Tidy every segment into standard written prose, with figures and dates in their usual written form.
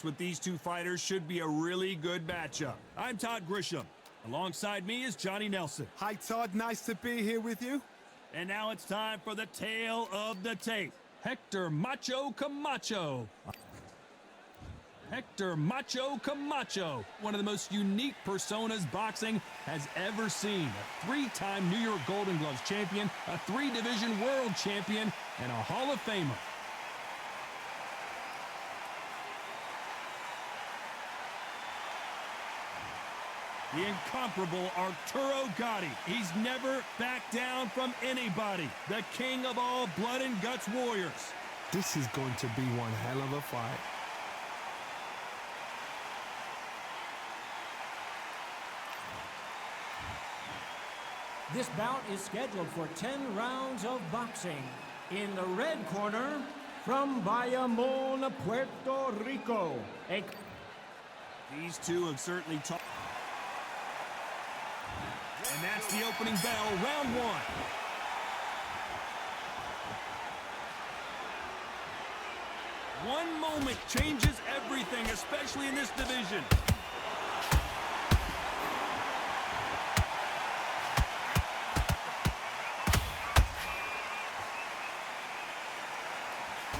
With these two fighters should be a really good matchup. I'm Todd Grisham. Alongside me is Johnny Nelson. Hi Todd, nice to be here with you. And now it's time for the tale of the tape. Hector Macho Camacho. Hector Macho Camacho, one of the most unique personas boxing has ever seen. A three-time New York Golden Gloves champion, a three-division world champion, and a Hall of Famer. The incomparable Arturo Gatti. He's never backed down from anybody. The king of all blood and guts warriors. This is going to be one hell of a fight. This bout is scheduled for 10 rounds of boxing. In the red corner, from Bayamon, Puerto Rico. These two have certainly talked. And that's the opening bell, round one. One moment changes everything, especially in this division.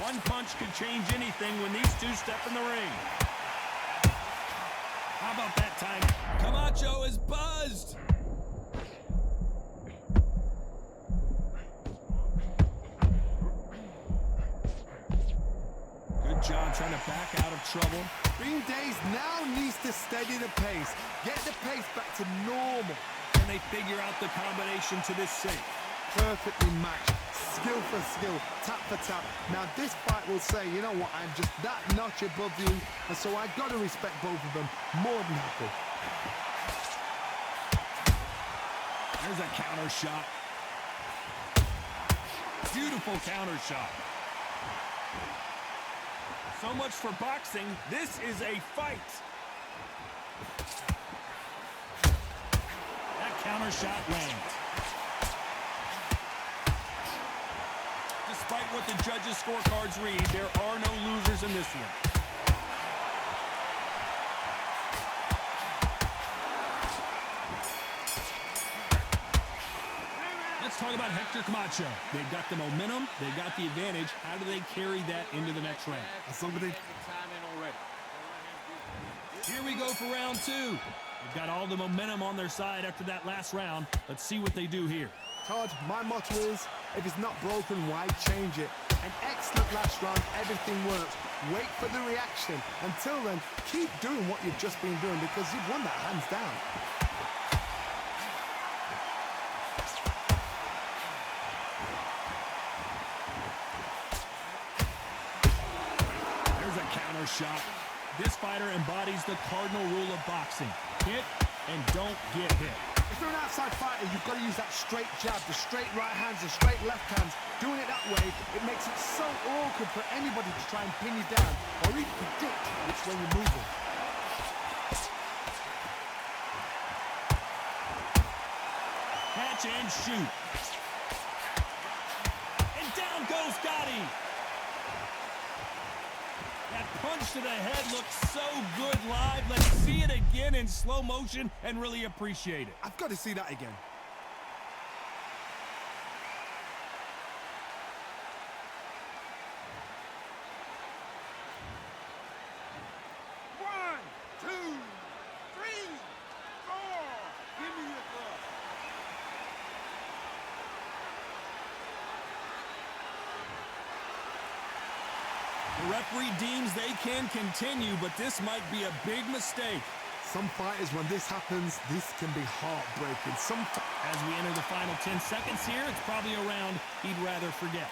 One punch could change anything when these two step in the ring. How about that time? Camacho is buzzed. Good job trying to back out of trouble. Green Days now needs to steady the pace. Get the pace back to normal. Can they figure out the combination to this sink? Perfectly matched. Skill for skill, tap for tap. Now this fight will say, you know what, I'm just that notch above you, and so I've got to respect both of them more than happy. There's a counter shot. Beautiful counter shot. So much for boxing. This is a fight. That counter shot lands. Despite what the judges' scorecards read, there are no losers in this one. Let's talk about Hector Camacho. They've got the momentum, they've got the advantage. How do they carry that into the next round? Here we go for round two. They've got all the momentum on their side after that last round. Let's see what they do here. Todd, my motto is, if it's not broken, why change it? An excellent last round, everything works. Wait for the reaction. Until then, keep doing what you've just been doing because you've won that hands down. There's a counter shot. This fighter embodies the cardinal rule of boxing. Hit and don't get hit. If you're an outside fighter, you've got to use that straight jab, the straight right hands, the straight left hands. Doing it that way, it makes it so awkward for anybody to try and pin you down or even predict which way you're moving. Catch and shoot. And down goes Gatti. That punch to the head looks so good live. Let's see it again in slow motion and really appreciate it. I've got to see that again. One, two, three, four. Give me your glove. The referee deems they can continue, but this might be a big mistake. Some fighters, when this happens, this can be heartbreaking. As we enter the final 10 seconds here, it's probably a round he'd rather forget.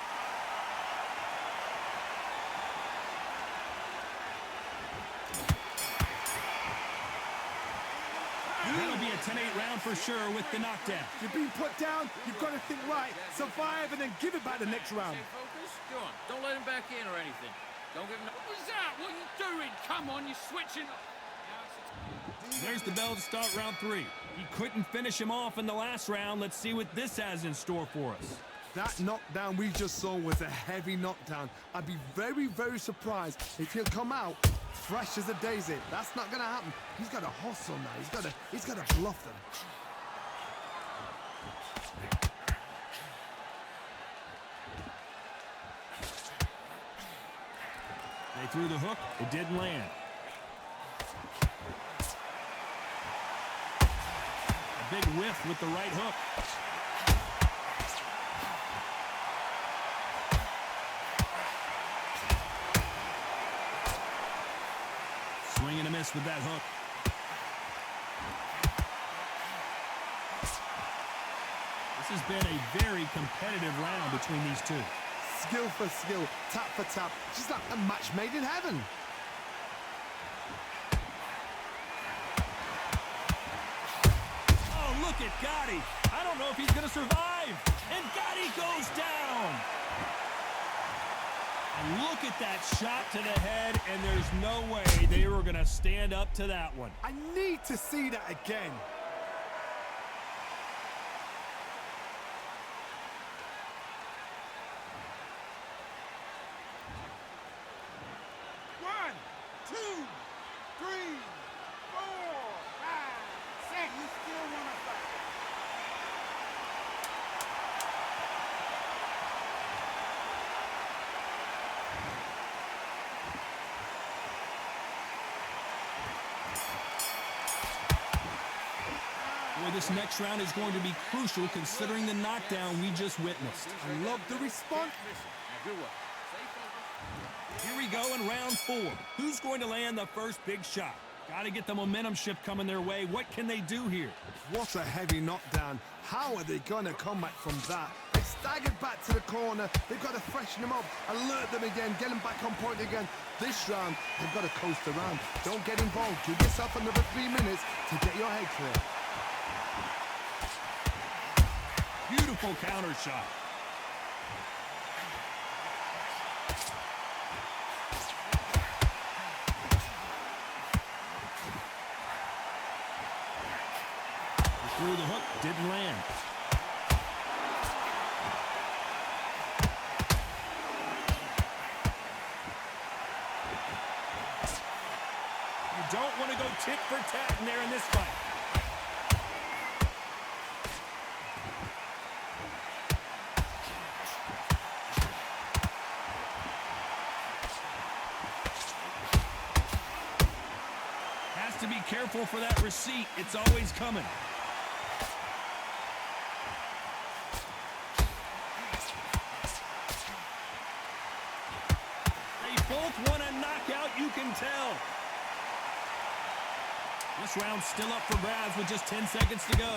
That'll be a 10-8 round for sure with the knockdown. You're being put down, you've got to think right, survive, and then give it back the next round. Stay focused. Go on. Don't let him back in or anything. Don't give him... What was that? What are you doing? Come on, you're switching... There's the bell to start round three. He couldn't finish him off in the last round. Let's see what this has in store for us. That knockdown we just saw was a heavy knockdown. I'd be very, very surprised if he'll come out fresh as a daisy. That's not going to happen. He's got to hustle now. He's got to bluff them. They threw the hook. It didn't land. A big whiff with the right hook. Swing and a miss with that hook. This has been a very competitive round between these two. Skill for skill, tap for tap. Just like a match made in heaven. Oh, look at Gatti. I don't know if he's going to survive. And Gatti goes down. And look at that shot to the head, and there's no way they were going to stand up to that one. I need to see that again. One, two, three, four, 5, 6. You still want to fight? Boy, this next round is going to be crucial considering the knockdown we just witnessed. I love the response. Now, good work. Stay focused. Here we go in round 4. Who's going to land the first big shot? Got to get the momentum shift coming their way. What can they do here? What a heavy knockdown. How are they going to come back from that? They staggered back to the corner. They've got to freshen them up, alert them again, get them back on point again. This round, they've got to coast around. Don't get involved. Give yourself another 3 minutes to get your head clear. Beautiful counter shot. Threw the hook, didn't land. You don't want to go tit for tat in there in this fight. Has to be careful for that receipt. It's always coming. Both want a knockout, you can tell. This round's still up for grabs with just 10 seconds to go.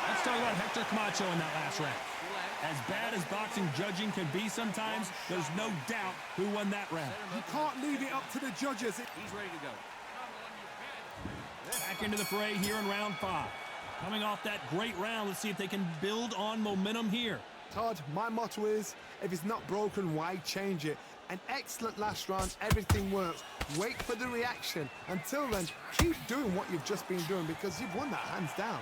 Let's talk about Hector Camacho in that last round. As bad as boxing judging can be sometimes, there's no doubt who won that round. You can't leave it up to the judges. He's ready to go. Back into the fray here in round 5. Coming off that great round, let's see if they can build on momentum here. Todd, my motto is, if it's not broken, why change it? An excellent last round, everything works. Wait for the reaction. Until then, keep doing what you've just been doing because you've won that hands down.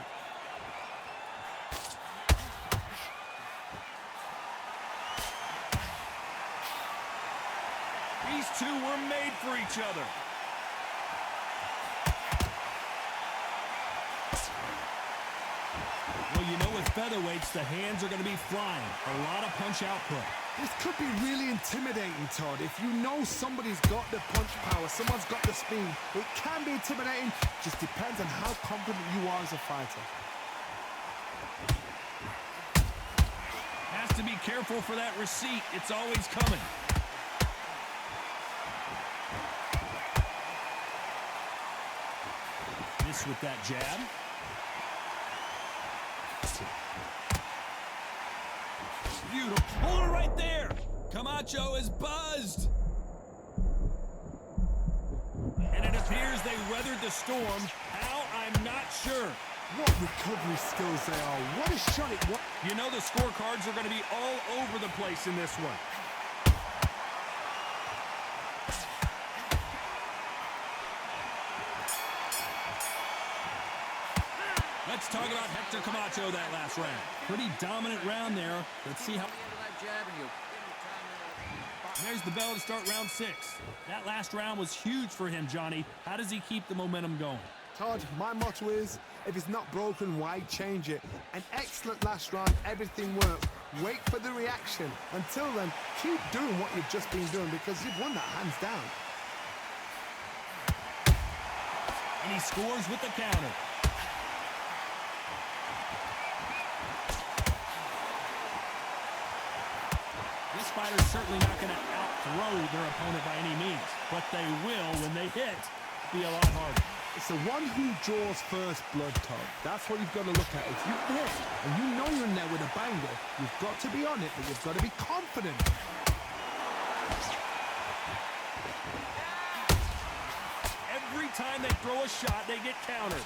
These two were made for each other. Well, you know, with featherweights, the hands are going to be flying. A lot of punch output. This could be really intimidating, Todd. If you know somebody's got the punch power, someone's got the speed, it can be intimidating. Just depends on how confident you are as a fighter. Has to be careful for that receipt. It's always coming. Miss with that jab. Beautiful. Hold it right there. Camacho is buzzed. And it appears they weathered the storm. How? I'm not sure. What recovery skills they are. What a shot it was. You know the scorecards are going to be all over the place in this one. Let's Let's talk about Hector Camacho that last round. Pretty dominant round there. Let's see how... There's the bell to start round 6. That last round was huge for him, Johnny. How does he keep the momentum going? Todd, my motto is, if it's not broken, why change it? An excellent last round, everything worked. Wait for the reaction. Until then, keep doing what you've just been doing because you've won that hands down. And he scores with the counter. This fighter's certainly not going to out-throw their opponent by any means, but they will, when they hit, be a lot harder. It's the one who draws first blood, Todd. That's what you've got to look at. If you hit and you know you're in there with a banger, you've got to be on it, but you've got to be confident. Every time they throw a shot, they get countered.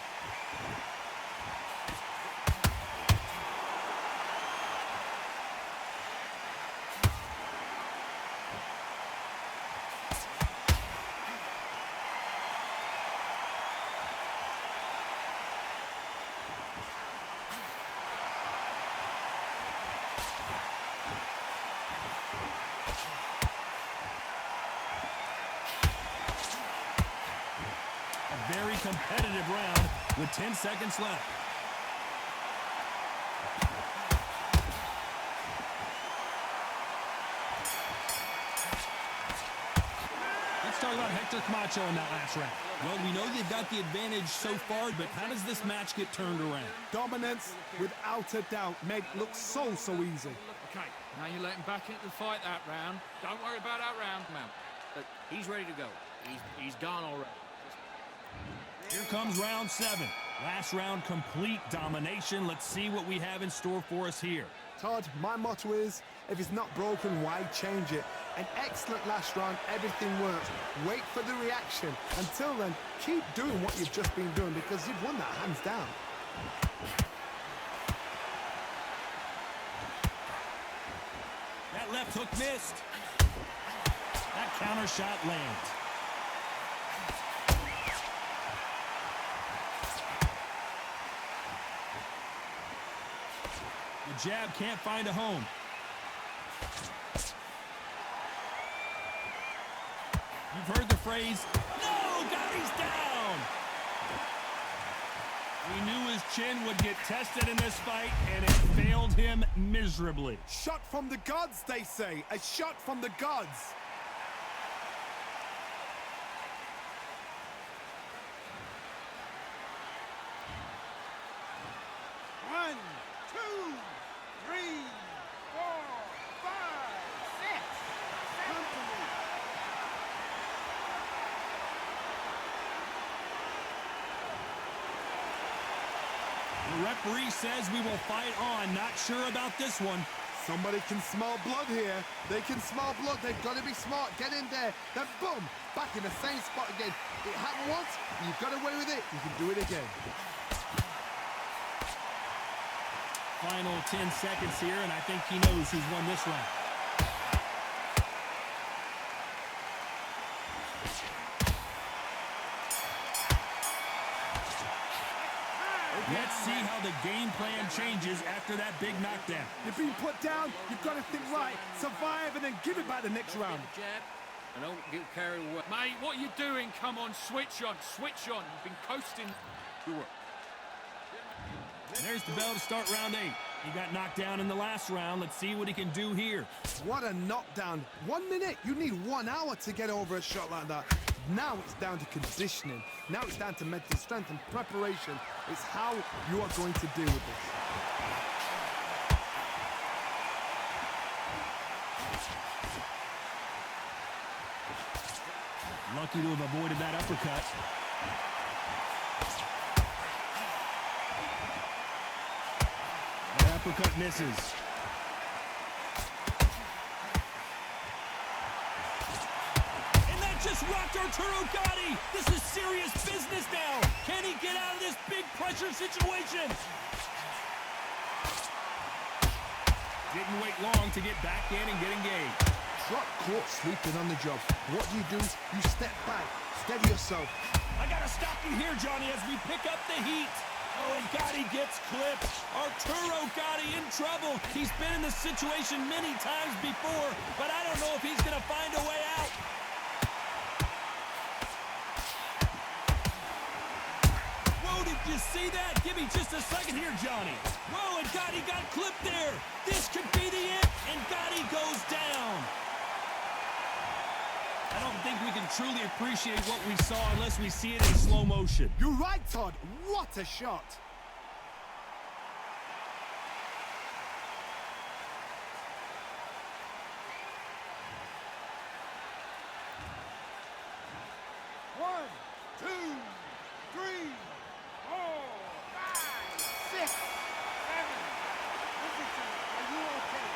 Very competitive round with 10 seconds left. Let's talk about Hector Camacho in that last round. Well, we know they've got the advantage so far, but how does this match get turned around? Dominance, without a doubt, made it look so easy. Okay, now you let him back into the fight that round. Don't worry about that round, man. But he's ready to go. He's gone already. Here comes round 7. Last round, complete domination. Let's see what we have in store for us here. Todd, my motto is, if it's not broken, why change it? An excellent last round, everything works. Wait for the reaction. Until then, keep doing what you've just been doing because you've won that hands down. That left hook missed. That counter shot lands. The jab can't find a home. You've heard the phrase, no, Gatti's down! We knew his chin would get tested in this fight, and it failed him miserably. Shot from the gods, they say. A shot from the gods. One, two, three, four, five, six. Company. The referee says we will fight on. Not sure about this one. Somebody can smell blood here. They can smell blood. They've got to be smart. Get in there. Then boom, back in the same spot again. It happened once. You've got away with it. You can do it again. Final 10 seconds here, and I think he knows who's won this round. Let's see how the game plan changes after that big knockdown. You've been put down. You've got to think right. Survive and then give it back the next round. Jab, and don't get carried away. Mate, what are you doing? Come on, switch on, switch on. You've been coasting. Good work. There's the bell to start round 8. He got knocked down in the last round. Let's see what he can do here. What a knockdown. 1 minute. You need 1 hour to get over a shot like that. Now it's down to conditioning. Now it's down to mental strength and preparation. It's how you are going to deal with this. Lucky to have avoided that uppercut. That uppercut misses. Just rocked Arturo Gatti. This is serious business now. Can he get out of this big pressure situation? Didn't wait long to get back in and get engaged. Drop caught sleeping on the job. What do? You step back, steady yourself. I gotta stop you here, Johnny, as we pick up the heat. Oh, and Gatti gets clipped. Arturo Gatti in trouble. He's been in this situation many times before, but I don't know if he's going to find a way out. Whoa, did you see that? Give me just a second here, Johnny. Whoa, and Gatti got clipped there. This could be the end, and Gatti goes down. I don't think we can truly appreciate what we saw unless we see it in slow motion. You're right, Todd. What a shot. One, two, three, 4, 5, 6, 7. Listen to me. Are you okay?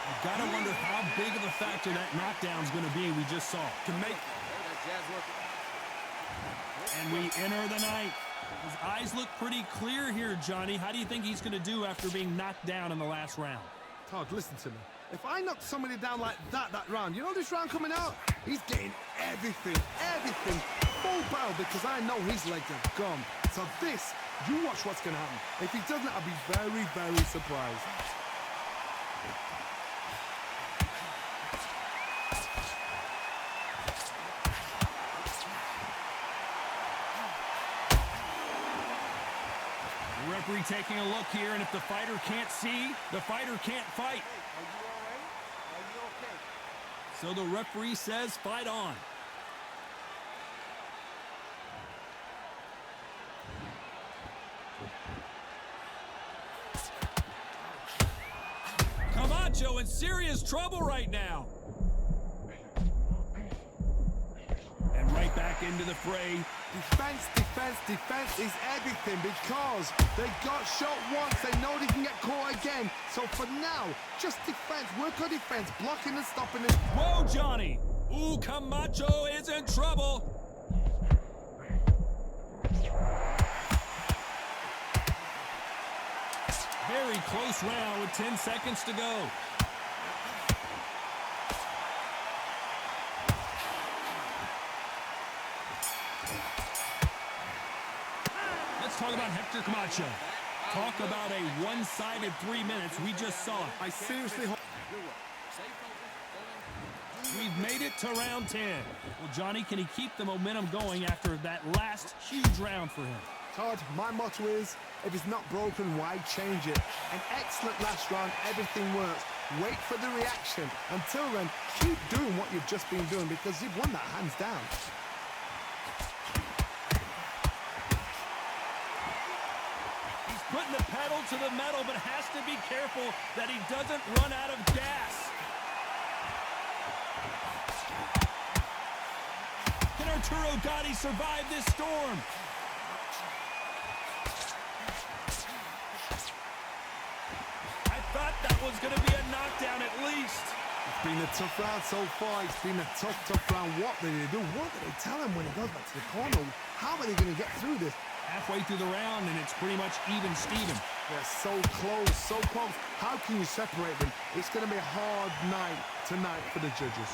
You gotta wonder how big of a factor that knockdown's gonna be we just saw. To make And we enter the ninth. His eyes look pretty clear here, Johnny. How do you think he's gonna do after being knocked down in the last round? Todd, listen to me. If I knock somebody down like that round, you know this round coming out? He's getting everything, full barrel, because I know his legs are gone. So this, you watch what's going to happen. If he doesn't, I'll be very, very surprised. The referee taking a look here, and if the fighter can't see, the fighter can't fight. Are you all right? Are you okay? So the referee says fight on. Camacho in serious trouble right now. And right back into the fray. Defense is everything, because they got shot once. They know they can get caught again. So for now, just defense. Work on defense, blocking and stopping it. Whoa, Johnny. Ooh, Camacho is in trouble. Very close round with 10 seconds to go. Let's talk about Hector Camacho. Talk about a one-sided 3 minutes. We just saw it. I seriously hope... We've made it to round 10. Well, Johnny, can he keep the momentum going after that last huge round for him? Todd, my motto is, if it's not broken, why change it? An excellent last round, everything works. Wait for the reaction. Until then, keep doing what you've just been doing, because you've won that hands down. He's putting the pedal to the metal, but has to be careful that he doesn't run out of gas. Can Arturo Gatti survive this storm? I thought that was going to be a knockdown at least. It's been a tough round so far. It's been a tough round. What did they do? What did they tell him when he goes back to the corner? How are they going to get through this? Halfway through the round, and it's pretty much even Steven. They're so close, so close. How can you separate them? It's going to be a hard night tonight for the judges.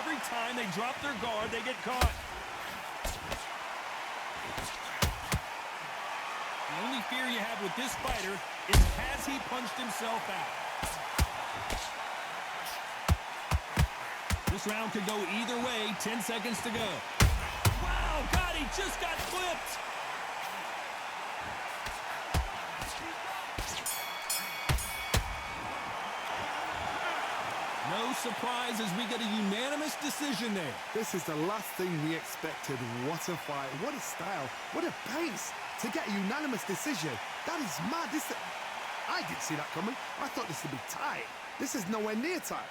Every time they drop their guard, they get caught. The only fear you have with this fighter is, has he punched himself out? This round could go either way. 10 seconds to go. Wow, Gatti just got clipped. No surprise as we get a unanimous decision there. This is the last thing we expected. What a fight. What a style. What a pace to get a unanimous decision. That is mad. I didn't see that coming. I thought this would be tight. This is nowhere near tight.